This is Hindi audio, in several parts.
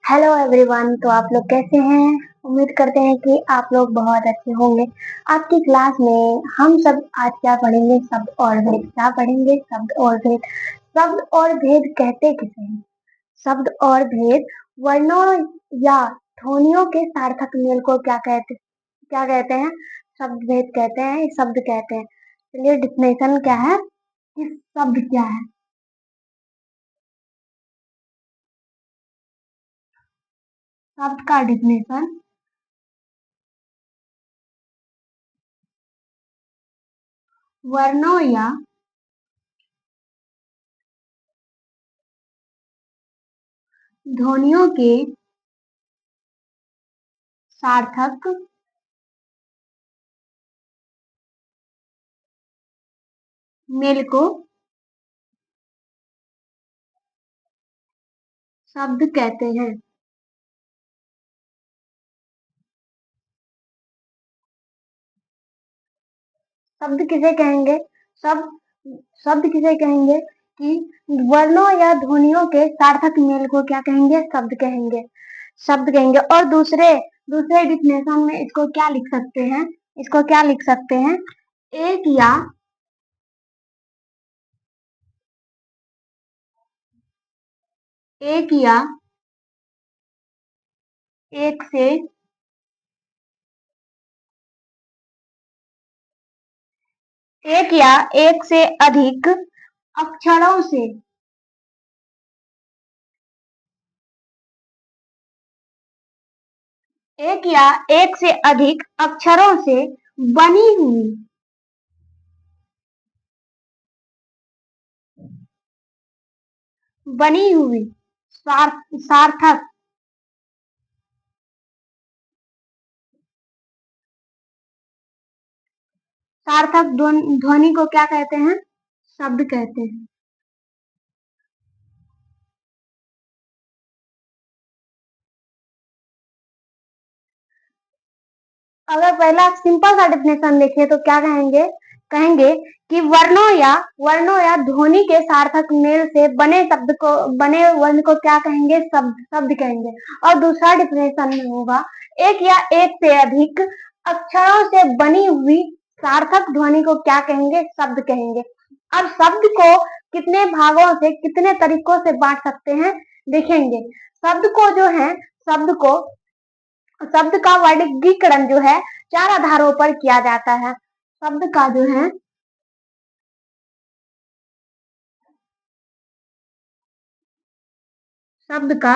Hello everyone. तो आप लोग कैसे हैं? उम्मीद करते हैं कि आप लोग बहुत अच्छे होंगे। आपकी क्लास में हम सब आज क्या पढ़ेंगे? शब्द और भेद। क्या पढ़ेंगे? शब्द और भेद। शब्द और भेद कहते किसे हैं? शब्द और भेद वर्णों या ध्वनियों के सार्थक मेल को क्या कहते हैं? शब्द भेद कहते हैं, शब्द कहते हैं। चलिए, डिफिनेशन क्या है कि शब्द क्या है? शब्द का डिफिनेशन वर्णों या ध्वनियों के सार्थक मेल को शब्द कहते हैं। शब्द किसे कहेंगे? शब्द शब्द किसे कहेंगे कि वर्णों या ध्वनियों के सार्थक मेल को क्या कहेंगे? शब्द कहेंगे। शब्द कहेंगे। और दूसरे दूसरे डिफिनेशन में इसको क्या लिख सकते हैं? इसको क्या लिख सकते हैं? एक या एक या एक से एक या एक से अधिक अक्षरों से एक या एक से अधिक अक्षरों से बनी हुई बनी हुई सार्थक सार्थक ध्वनि को क्या कहते हैं? शब्द कहते हैं। अगर पहला सिंपल सा डिफिनेशन देखें तो क्या कहेंगे? कहेंगे कि वर्णों या ध्वनि के सार्थक मेल से बने वर्ण को क्या कहेंगे? शब्द शब्द कहेंगे। और दूसरा डिफिनेशन में होगा एक या एक से अधिक अक्षरों से बनी हुई सार्थक ध्वनि को क्या कहेंगे? शब्द कहेंगे। अब शब्द को कितने भागों से, कितने तरीकों से बांट सकते हैं, देखेंगे। शब्द को जो है शब्द को शब्द का वर्गीकरण जो है चार आधारों पर किया जाता है। शब्द का जो है शब्द का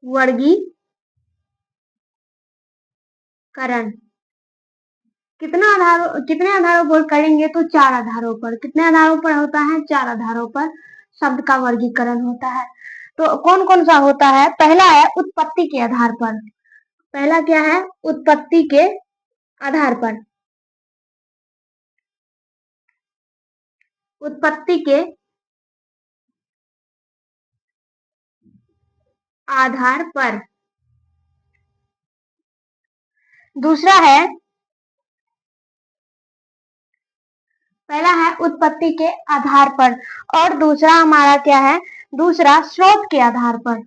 वर्गीकरण कितने आधारों पर करेंगे? तो चार आधारों पर। कितने आधारों पर होता है? चार आधारों पर शब्द का वर्गीकरण होता है। तो कौन कौन सा होता है? पहला है उत्पत्ति के आधार पर। पहला क्या है? उत्पत्ति के आधार पर। उत्पत्ति के आधार पर। दूसरा है पहला है उत्पत्ति के आधार पर और दूसरा हमारा क्या है? दूसरा स्रोत के आधार पर।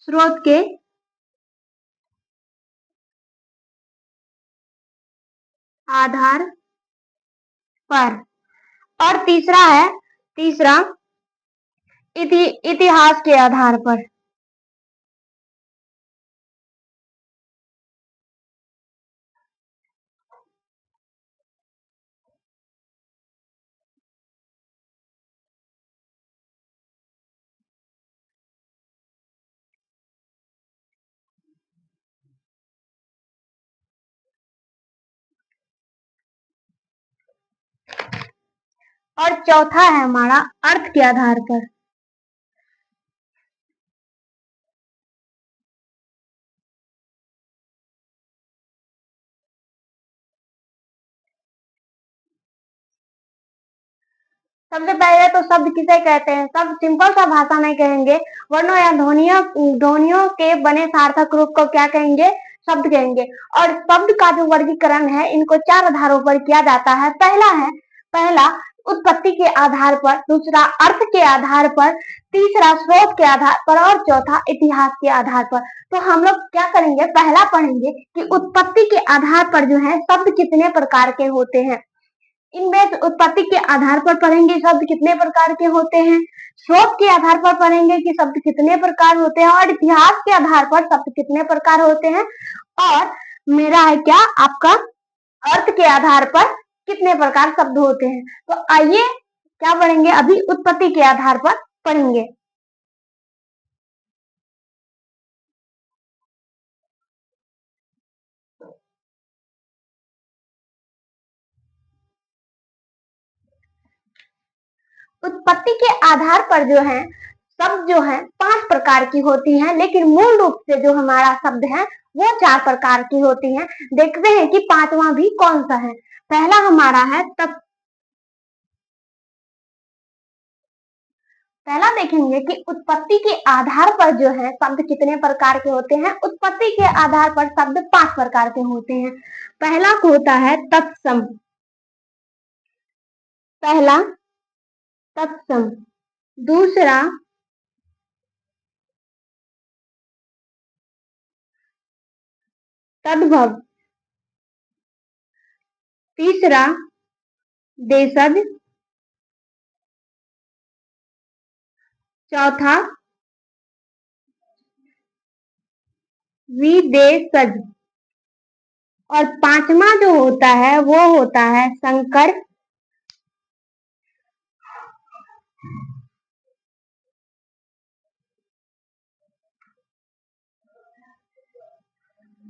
स्रोत के आधार पर। और तीसरा इतिहास के आधार पर। और चौथा है हमारा अर्थ के आधार पर। सबसे पहले तो शब्द किसे कहते हैं? सब सिंपल सा भाषा में कहेंगे, वर्णों या ध्वनियों ध्वनियों के बने सार्थक रूप को क्या कहेंगे? शब्द कहेंगे। और शब्द का जो वर्गीकरण है इनको 4 आधारों पर किया जाता है। पहला उत्पत्ति के आधार पर, दूसरा अर्थ के आधार पर, तीसरा स्रोत के आधार पर और चौथा इतिहास के आधार पर। तो हम लोग क्या करेंगे, पहला पढ़ेंगे कि उत्पत्ति के आधार पर जो है शब्द कितने प्रकार के होते हैं। इनमें उत्पत्ति के आधार पर पढ़ेंगे शब्द कितने प्रकार के होते हैं, स्रोत के आधार पर पढ़ेंगे कि शब्द कितने प्रकार होते हैं, और इतिहास के आधार पर शब्द कितने प्रकार होते हैं, और मेरा है क्या आपका अर्थ के आधार पर कितने प्रकार शब्द होते हैं। तो आइए क्या पढ़ेंगे, अभी उत्पत्ति के आधार पर पढ़ेंगे। उत्पत्ति के आधार पर जो है शब्द जो है 5 प्रकार की होती हैं, लेकिन मूल रूप से जो हमारा शब्द है वो 4 प्रकार की होती हैं। देखते हैं कि पांचवा भी कौन सा है। पहला हमारा है पहला देखेंगे कि उत्पत्ति के आधार पर जो है शब्द कितने प्रकार के होते हैं। उत्पत्ति के आधार पर शब्द 5 प्रकार के होते हैं। पहला होता है तत्सम। पहला तत्सम, दूसरा तद्भव, तीसरा देशज, चौथा विदेशज, और पांचवा जो होता है वो होता है संकर।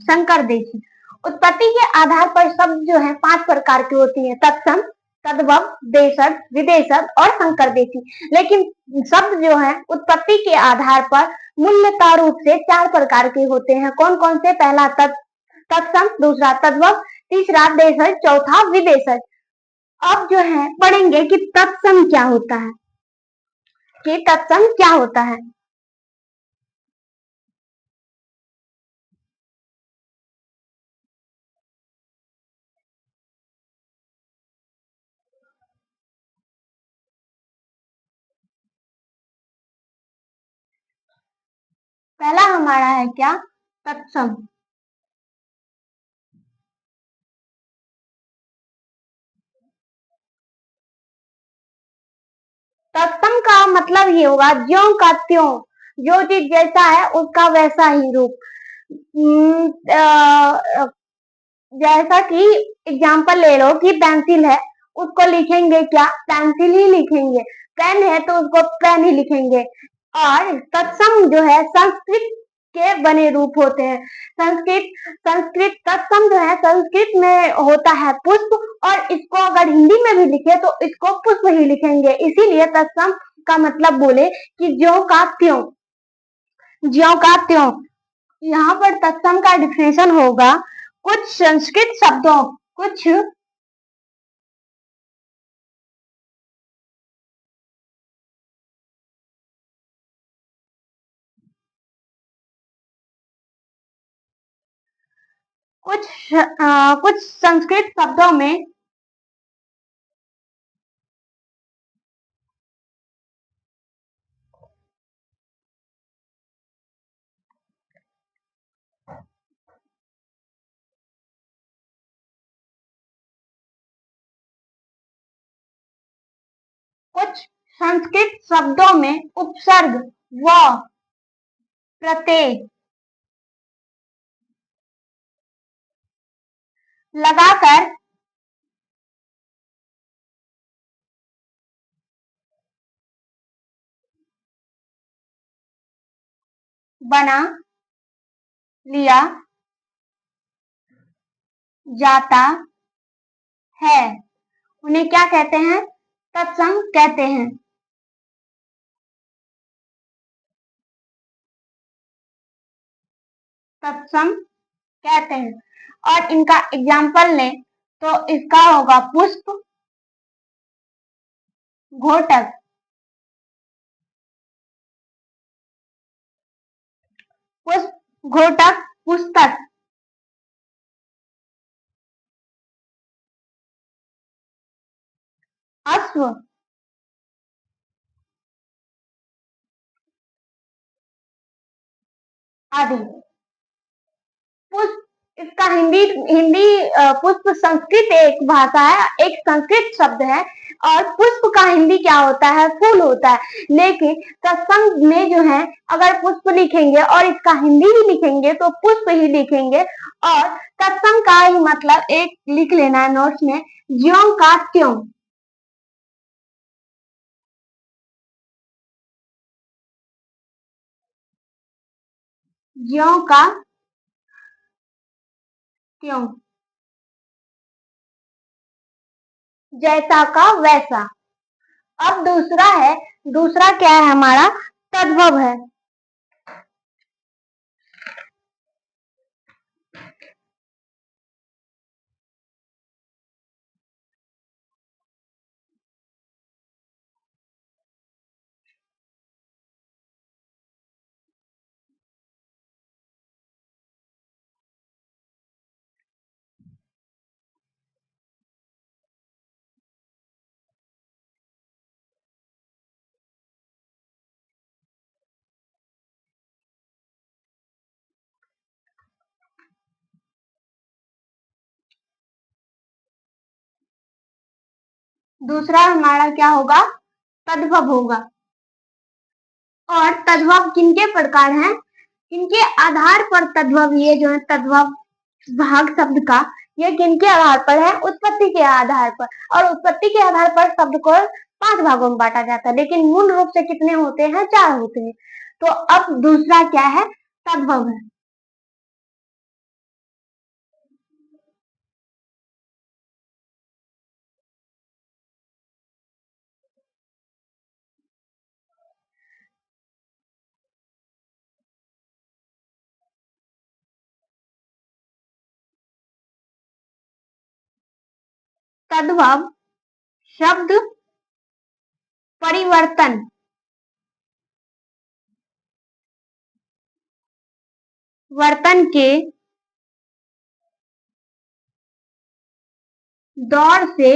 संकर देशी। उत्पत्ति के आधार पर शब्द जो है 5 प्रकार की होती है, तत्सम, तद्भव, देशज, विदेशज और संकर देशी। लेकिन शब्द जो है उत्पत्ति के आधार पर मूलतः रूप से 4 प्रकार के होते हैं। कौन कौन से, पहला तत्सम, दूसरा तद्भव, तीसरा देशज, चौथा विदेशज। अब जो है पढ़ेंगे कि तत्सम क्या होता है, कि तत्सम क्या होता है। पहला हमारा है क्या, तत्सम। तत्सम का मतलब ये होगा ज्यों का त्यों, जो चीज जैसा है उसका वैसा ही रूप। जैसा कि एग्जाम्पल ले लो कि पेंसिल है, उसको लिखेंगे क्या, पेंसिल ही लिखेंगे। पेन है तो उसको पेन ही लिखेंगे। और तत्सम जो है संस्कृत के बने रूप होते हैं। संस्कृत तत्सम जो है संस्कृत में होता है पुष्प, और इसको अगर हिंदी में भी लिखे तो इसको पुष्प ही लिखेंगे। इसीलिए तत्सम का मतलब बोले कि ज्यों का त्यों, ज्यों का त्यों। यहाँ पर तत्सम का डिफिनेशन होगा, कुछ संस्कृत शब्दों कुछ संस्कृत शब्दों में उपसर्ग व प्रत्यय लगाकर बना लिया जाता है, उन्हें क्या कहते हैं, तत्सम कहते हैं। तत्सम कहते हैं। और इनका एग्जाम्पल लें तो इसका होगा पुष्प, घोटक, पुष्प, घोटक, पुस्तक, अश्व आदि। पुष्प, इसका हिंदी हिंदी पुष्प संस्कृत एक भाषा है, एक संस्कृत शब्द है, और पुष्प का हिंदी क्या होता है? फूल होता है। लेकिन सत्संग में जो है, अगर पुष्प लिखेंगे और इसका हिंदी भी लिखेंगे तो पुष्प ही लिखेंगे। और सत्संग का ही मतलब एक लिख लेना है नोट्स में, ज्यों का त्यों। ज्यों का त्यों, जैसा का वैसा। अब दूसरा है, दूसरा क्या है हमारा? तद्भव है। दूसरा हमारा क्या होगा? तद्भव होगा। और तद्भव किनके प्रकार हैं? किनके आधार पर तद्भव, ये जो है तद्भव भाग शब्द का, ये किनके आधार पर है? उत्पत्ति के आधार पर। और उत्पत्ति के आधार पर शब्द को 5 भागों में बांटा जाता है, लेकिन मूल रूप से कितने होते हैं? 4 होते हैं। तो अब दूसरा क्या है? तद्भव है। तद्भव शब्द परिवर्तन, वर्तन के दौर से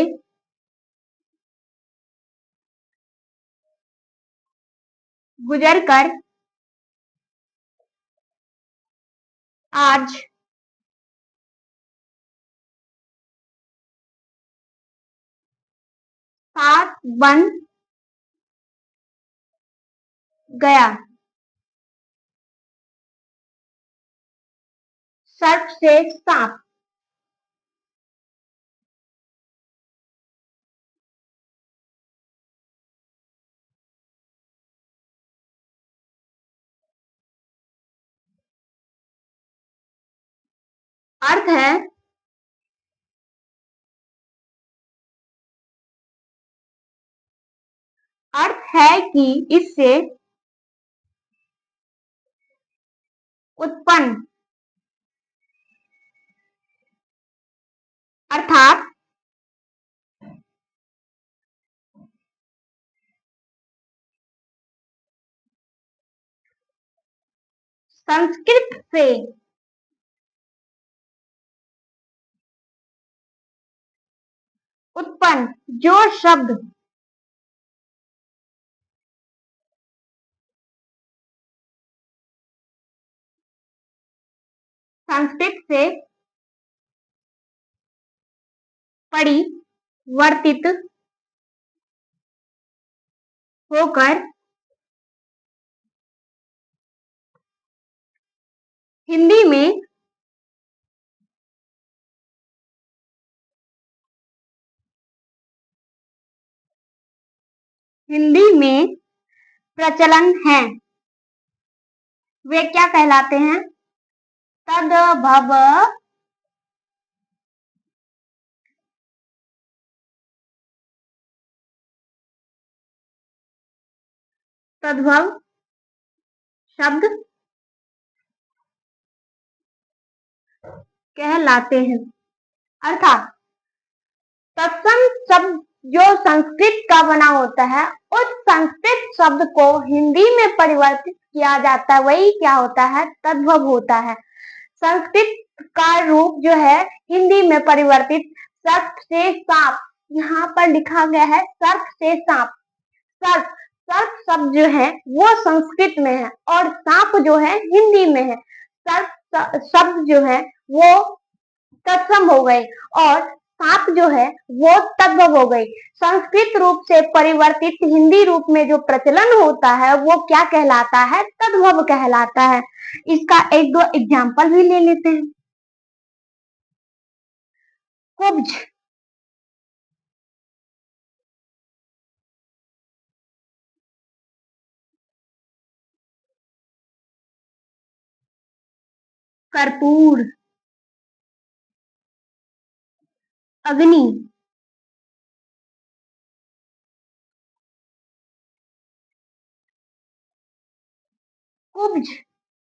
गुजरकर आज सात बन गया। सर्प से सांप। अर्थ है, अर्थ है कि इससे उत्पन्न, अर्थात संस्कृत से उत्पन्न जो शब्द संस्कृत से परिवर्तित होकर हिंदी में प्रचलन है, वे क्या कहलाते हैं? तद्भव तद्भव शब्द कहलाते हैं। अर्थात तत्सम शब्द जो संस्कृत का बना होता है, उस संस्कृत शब्द को हिंदी में परिवर्तित किया जाता है, वही क्या होता है? तद्भव होता है। संस्कृत का रूप जो है हिंदी में परिवर्तित, सर्प से सांप, यहाँ पर लिखा गया है सर्प से सांप। सर्प, सर्प शब्द जो है वो संस्कृत में है और सांप जो है हिंदी में है। सर्प शब्द जो है वो तत्सम हो गए और सांप जो है वो तद्भव हो गई। संस्कृत रूप से परिवर्तित हिंदी रूप में जो प्रचलन होता है वो क्या कहलाता है? तद्भव कहलाता है। इसका एक दो एग्जाम्पल भी ले लेते हैं। कुब्ज, कर्पूर, अग्नि, कुब्ज।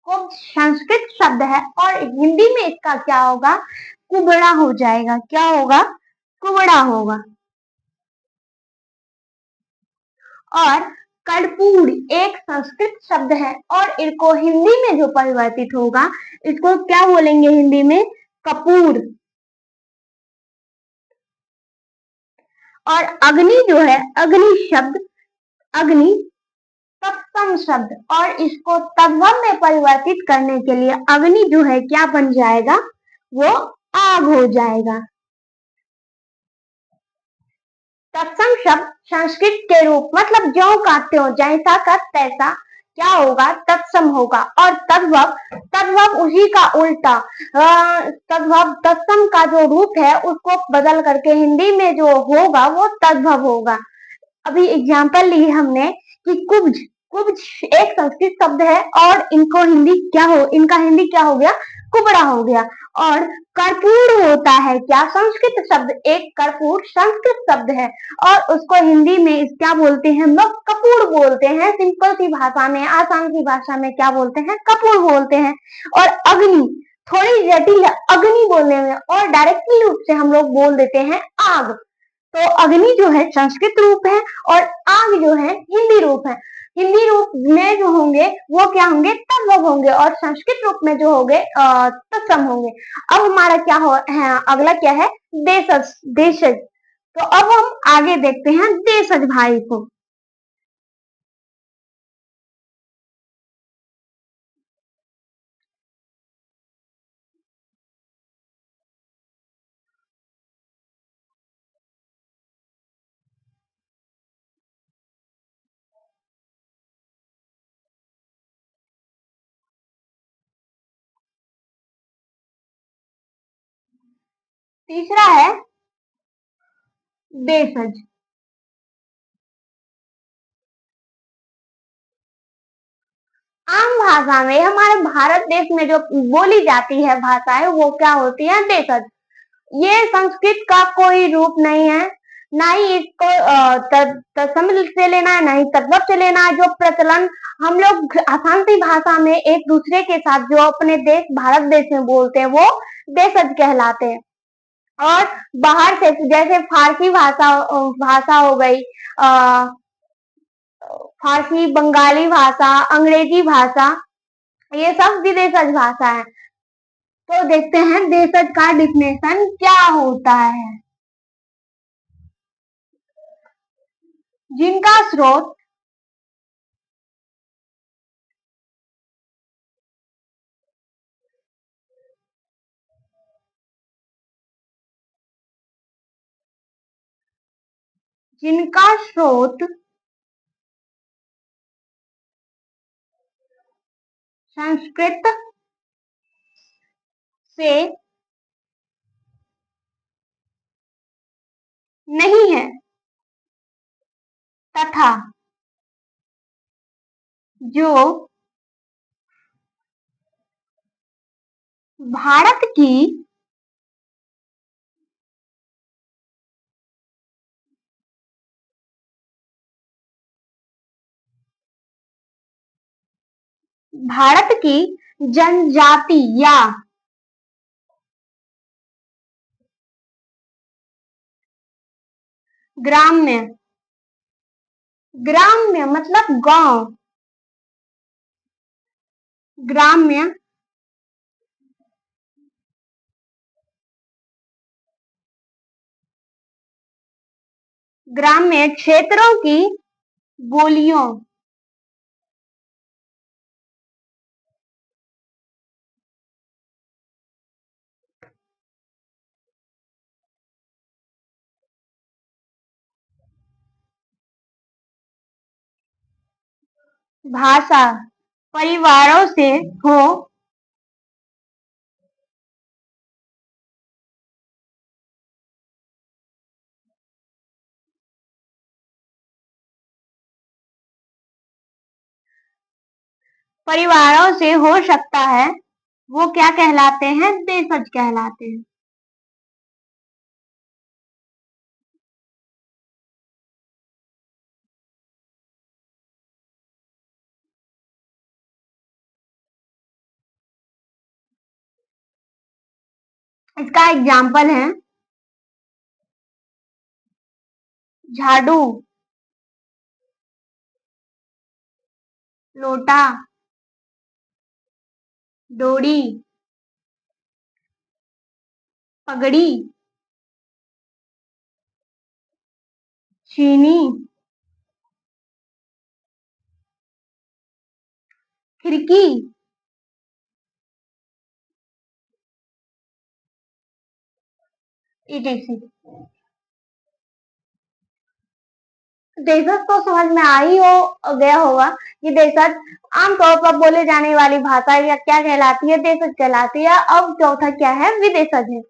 कुब्ज संस्कृत शब्द है और हिंदी में इसका क्या होगा? कुबड़ा हो जाएगा। क्या होगा? कुबड़ा होगा। और कर्पूर एक संस्कृत शब्द है और इनको हिंदी में जो परिवर्तित होगा इसको क्या बोलेंगे हिंदी में? कपूर। और अग्नि जो है, अग्नि शब्द, अग्नि तत्सम शब्द और इसको तद्भव में परिवर्तित करने के लिए अग्नि जो है क्या बन जाएगा? वो आग हो जाएगा। तत्सम शब्द संस्कृत के रूप मतलब ज्यों का त्यों, जैसा का तैसा क्या होगा? तत्सम होगा। और तद्भव, तद्भव उसी का उल्टा। तद्भव तत्सम का जो रूप है उसको बदल करके हिंदी में जो होगा वो तद्भव होगा। अभी एग्जाम्पल लिए हमने कि कुब्ज, कुब्ज एक संस्कृत शब्द है और इनको हिंदी क्या हो, इनका हिंदी क्या हो गया? कुबड़ा हो गया। और कर्पूर होता है क्या? संस्कृत शब्द। एक कर्पूर संस्कृत शब्द है और उसको हिंदी में क्या बोलते हैं? हम लोग कपूर बोलते हैं। सिंपल सी भाषा में, आसान सी भाषा में क्या बोलते हैं? कपूर बोलते हैं। और अग्नि थोड़ी जटिल है अग्नि बोलने में और डायरेक्टली रूप से हम लोग बोल देते हैं आग। तो अग्नि जो है संस्कृत रूप है और आग जो है हिंदी रूप है। हिंदी रूप में जो होंगे वो क्या होंगे? तद्भव होंगे और संस्कृत रूप में जो होंगे तत्सम होंगे। अब हमारा क्या हो है? अगला क्या है? देशज, देशज। तो अब हम आगे देखते हैं देशज भाई को। तीसरा है देशज। आम भाषा में हमारे भारत देश में जो बोली जाती है भाषा है वो क्या होती है? देशज। ये संस्कृत का कोई रूप नहीं है, ना ही इसको तत्सम से लेना है, ना ही तद्भव से लेना है। जो प्रचलन हम लोग आसान सी भाषा में एक दूसरे के साथ जो अपने देश भारत देश में बोलते हैं वो देशज कहलाते हैं। और बाहर से जैसे फारसी भाषा भाषा हो गई, फारसी, बंगाली भाषा, अंग्रेजी भाषा, ये सब भी देशज भाषा है। तो देखते हैं देशज का डिफिनेशन क्या होता है। जिनका स्रोत जिनका स्रोत संस्कृत से नहीं है तथा जो भारत की भारत की जनजाति या ग्राम्य, ग्राम्य मतलब गांव, ग्राम्य ग्रामीण क्षेत्रों की बोलियों भाषा परिवारों से हो परिवारों से हो सकता है, वो क्या कहलाते हैं? देशज कहलाते हैं। इसका एग्जाम्पल है झाड़ू, लोटा, डोरी, पगड़ी, चीनी, खिड़की, etc। देशज तो समझ में आ ही हो गया होगा कि देशज आमतौर पर बोले जाने वाली भाषा या क्या कहलाती है? देशज कहलाती है। अब चौथा क्या है? विदेशज है।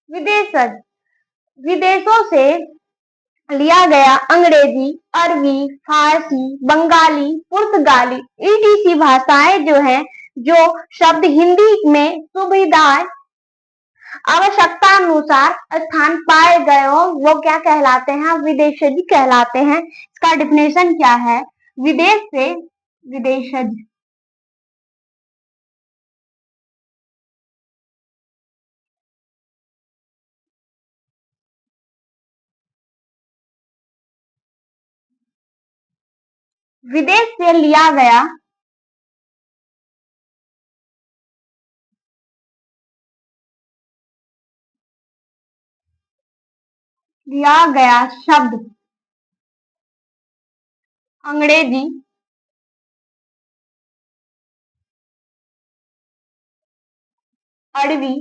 विदेशज विदेशों से लिया गया अंग्रेजी, अरबी, फारसी, बंगाली, पुर्तगाली ईटीसी भाषाएं जो हैं, जो शब्द हिंदी में सुविधा आवश्यकता अनुसार स्थान पाए गए हो, वो क्या कहलाते हैं? विदेशज कहलाते हैं। इसका डिफिनेशन क्या है? विदेश से विदेशज विदेश से लिया गया शब्द अंग्रेजी, अरबी,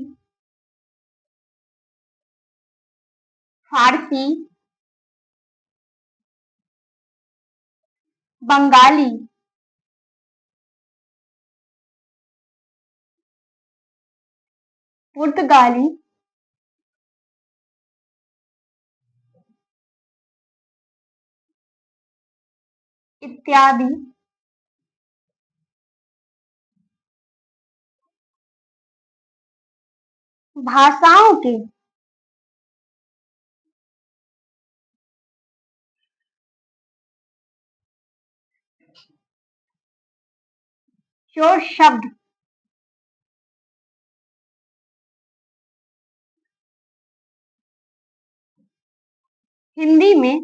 फारसी, बंगाली, पुर्तगाली, इत्यादि भाषाओं के जो शब्द हिंदी में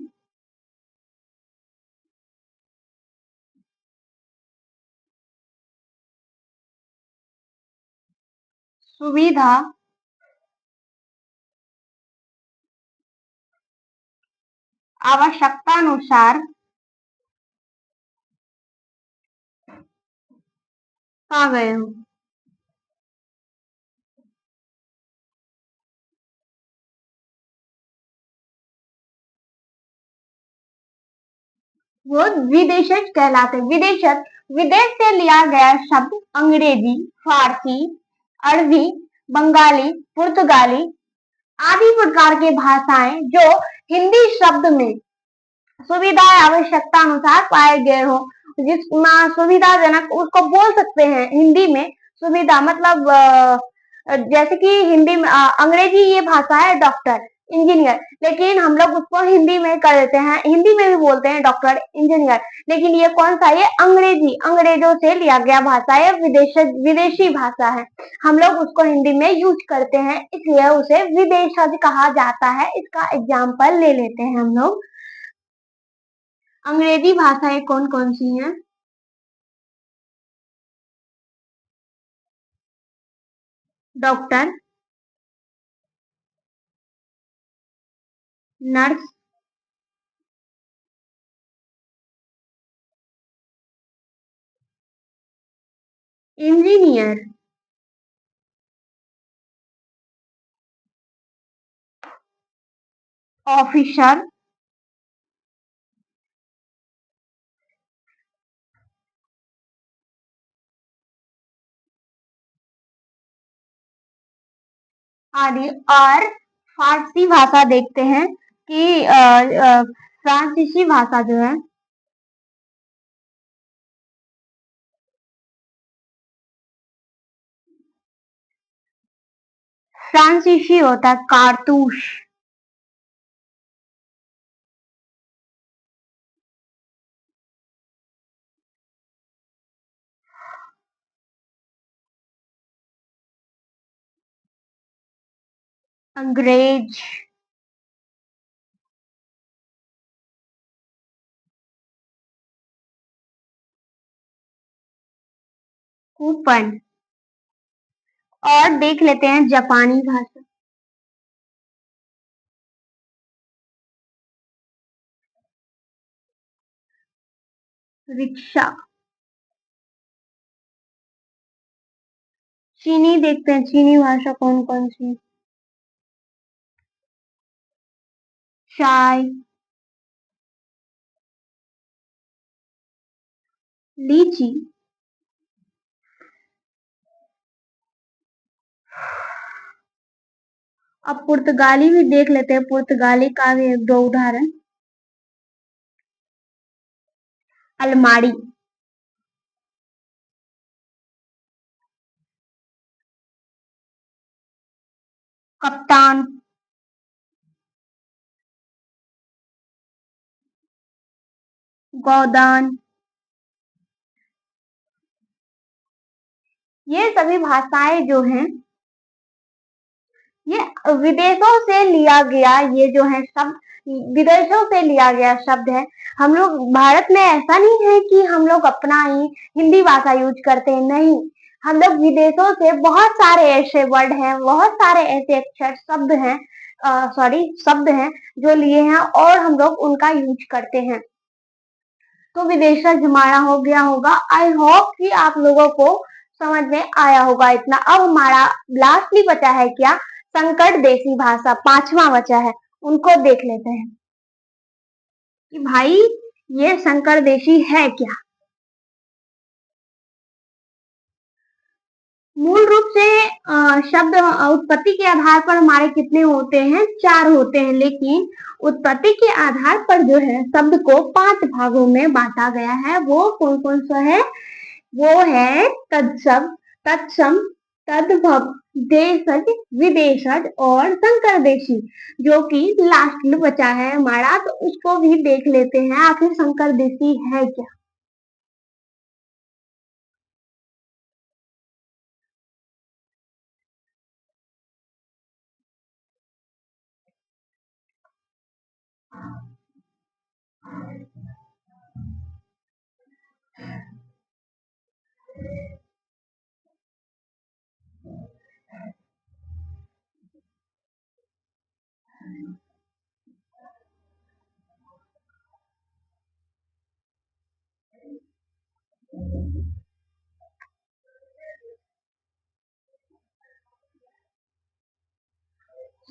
सुविधा आवश्यकतानुसार पा गए हो। वो विदेशज कहलाते हैं। विदेशज विदेश से लिया गया शब्द अंग्रेजी, फारसी, अरबी, बंगाली, पुर्तगाली आदि प्रकार के भाषाएं जो हिंदी शब्द में सुविधा आवश्यकता अनुसार पाए गए हो, जिस सुविधाजनक उसको बोल सकते हैं हिंदी में। सुविधा मतलब जैसे कि हिंदी में अंग्रेजी ये भाषा है डॉक्टर, इंजीनियर, लेकिन हम लोग उसको हिंदी में कर देते हैं, हिंदी में भी बोलते हैं डॉक्टर, इंजीनियर। लेकिन ये कौन सा, ये अंग्रेजी, अंग्रेजों से लिया गया भाषा है, विदेशी भाषा है। हम लोग उसको हिंदी में यूज करते हैं, इसलिए उसे विदेशज कहा जाता है। इसका एग्जाम्पल ले लेते हैं हम लोग। अंग्रेजी भाषाएं कौन कौन सी हैं? डॉक्टर, नर्स, इंजीनियर, ऑफिसर, आदि। और फारसी भाषा देखते हैं कि फ्रांसीसी भाषा जो है, फ्रांसीसी होता है कारतूस। अंग्रेज, कूपन। और देख लेते हैं जापानी भाषा, रिक्शा। चीनी देखते हैं, चीनी भाषा कौन कौन सी, चाय, लीची। अब पुर्तगाली भी देख लेते हैं, पुर्तगाली का भी एक दो उदाहरण। अलमारी, कप्तान, गोदान। ये सभी भाषाएं जो हैं, ये विदेशों से लिया गया, ये जो है शब्द विदेशों से लिया गया शब्द है। हम लोग भारत में ऐसा नहीं है कि हम लोग अपना ही हिंदी भाषा यूज करते हैं, नहीं। हम लोग विदेशों से बहुत सारे ऐसे वर्ड हैं, बहुत सारे ऐसे अक्षर शब्द हैं, सॉरी शब्द हैं जो लिए हैं और हम लोग उनका यूज करते हैं। तो विदेशज हमारा हो गया होगा। आई होप कि आप लोगों को समझ में आया होगा इतना। अब हमारा लास्टली बचा है क्या, संकट देशी भाषा, पांचवा बचा है। उनको देख लेते हैं कि भाई ये संकर देशी है क्या। मूल रूप से शब्द उत्पत्ति के आधार पर हमारे कितने होते हैं, चार होते हैं। लेकिन उत्पत्ति के आधार पर जो है शब्द को पांच भागों में बांटा गया है। वो कौन कौन सा है? वो है तत्सम, तत्सम, तद्भव, देशज, विदेशज और संकर देशी, जो कि लास्ट में बचा है हमारा। तो उसको भी देख लेते हैं आखिर संकर देशी है क्या।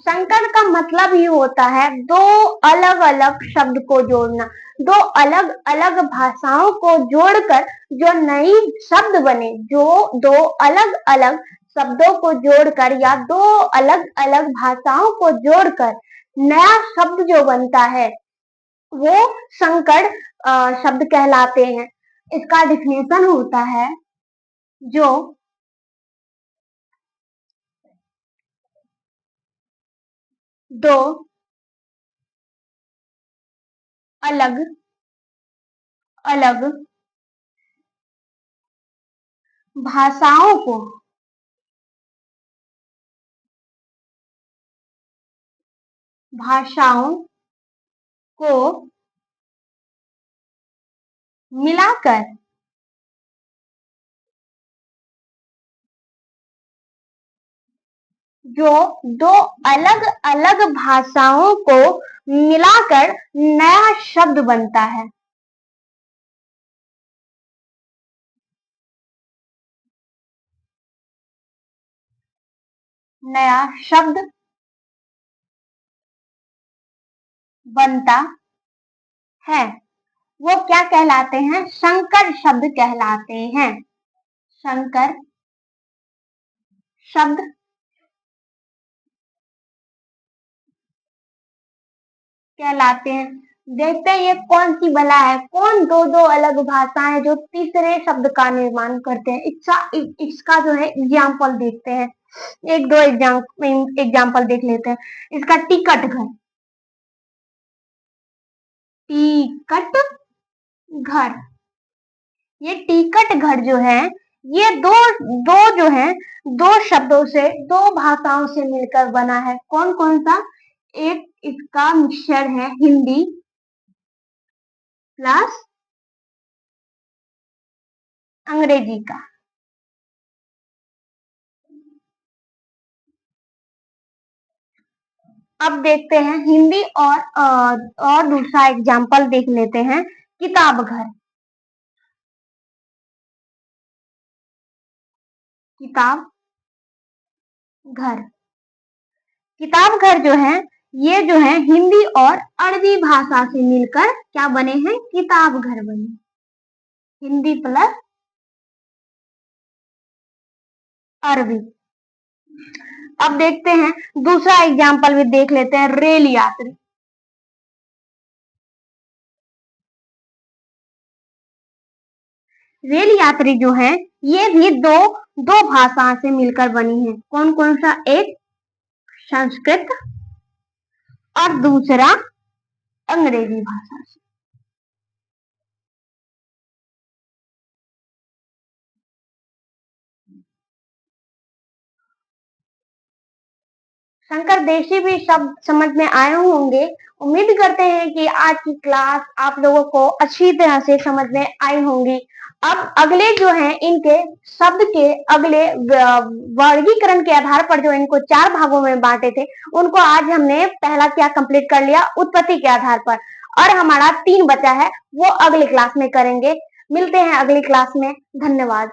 संकर का मतलब ही होता है दो अलग अलग शब्द को जोड़ना, दो अलग अलग भाषाओं को जोड़कर जो नई शब्द बने, जो दो अलग अलग शब्दों को जोड़कर या दो अलग अलग भाषाओं को जोड़कर नया शब्द जो बनता है वो संकर शब्द कहलाते हैं। इसका डिफिनेशन होता है जो दो अलग अलग भाषाओं को भाषाओं को मिलाकर जो दो अलग अलग भाषाओं को मिलाकर नया शब्द बनता है। नया शब्द बनता है, वो क्या कहलाते हैं? संकर शब्द कहलाते हैं। संकर शब्द कहलाते हैं। देखते हैं ये कौन सी बला है, कौन दो दो अलग भाषाएं जो तीसरे शब्द का निर्माण करते हैं। इसका जो है एग्जाम्पल देखते हैं, एक दो एग्जाम्पल देख लेते हैं। इसका टिकट घर, टिकट घर, ये टिकट घर जो है ये दो दो जो है दो शब्दों से, दो भाषाओं से मिलकर बना है। कौन कौन सा? एक इसका मिक्सचर है हिंदी प्लस अंग्रेजी का। अब देखते हैं हिंदी और दूसरा एग्जाम्पल देख लेते हैं। किताब घर, किताब घर, किताब घर जो है ये जो है हिंदी और अरबी भाषा से मिलकर क्या बने हैं? किताब घर बने। हिंदी प्लस अरबी। अब देखते हैं दूसरा एग्जाम्पल भी देख लेते हैं। रेल यात्री, रेल यात्री जो है ये भी दो दो भाषा से मिलकर बनी है। कौन कौन सा? एक संस्कृत और दूसरा अंग्रेजी भाषा से। शंकर देशी भी शब्द समझ में आए होंगे। उम्मीद करते हैं कि आज की क्लास आप लोगों को अच्छी तरह से समझ में आई होंगी। अब अगले जो हैं इनके शब्द के अगले वर्गीकरण के आधार पर जो इनको 4 भागों में बांटे थे, उनको आज हमने पहला क्या कंप्लीट कर लिया, उत्पत्ति के आधार पर। और हमारा 3 बचा है, वो अगली क्लास में करेंगे। मिलते हैं अगली क्लास में। धन्यवाद।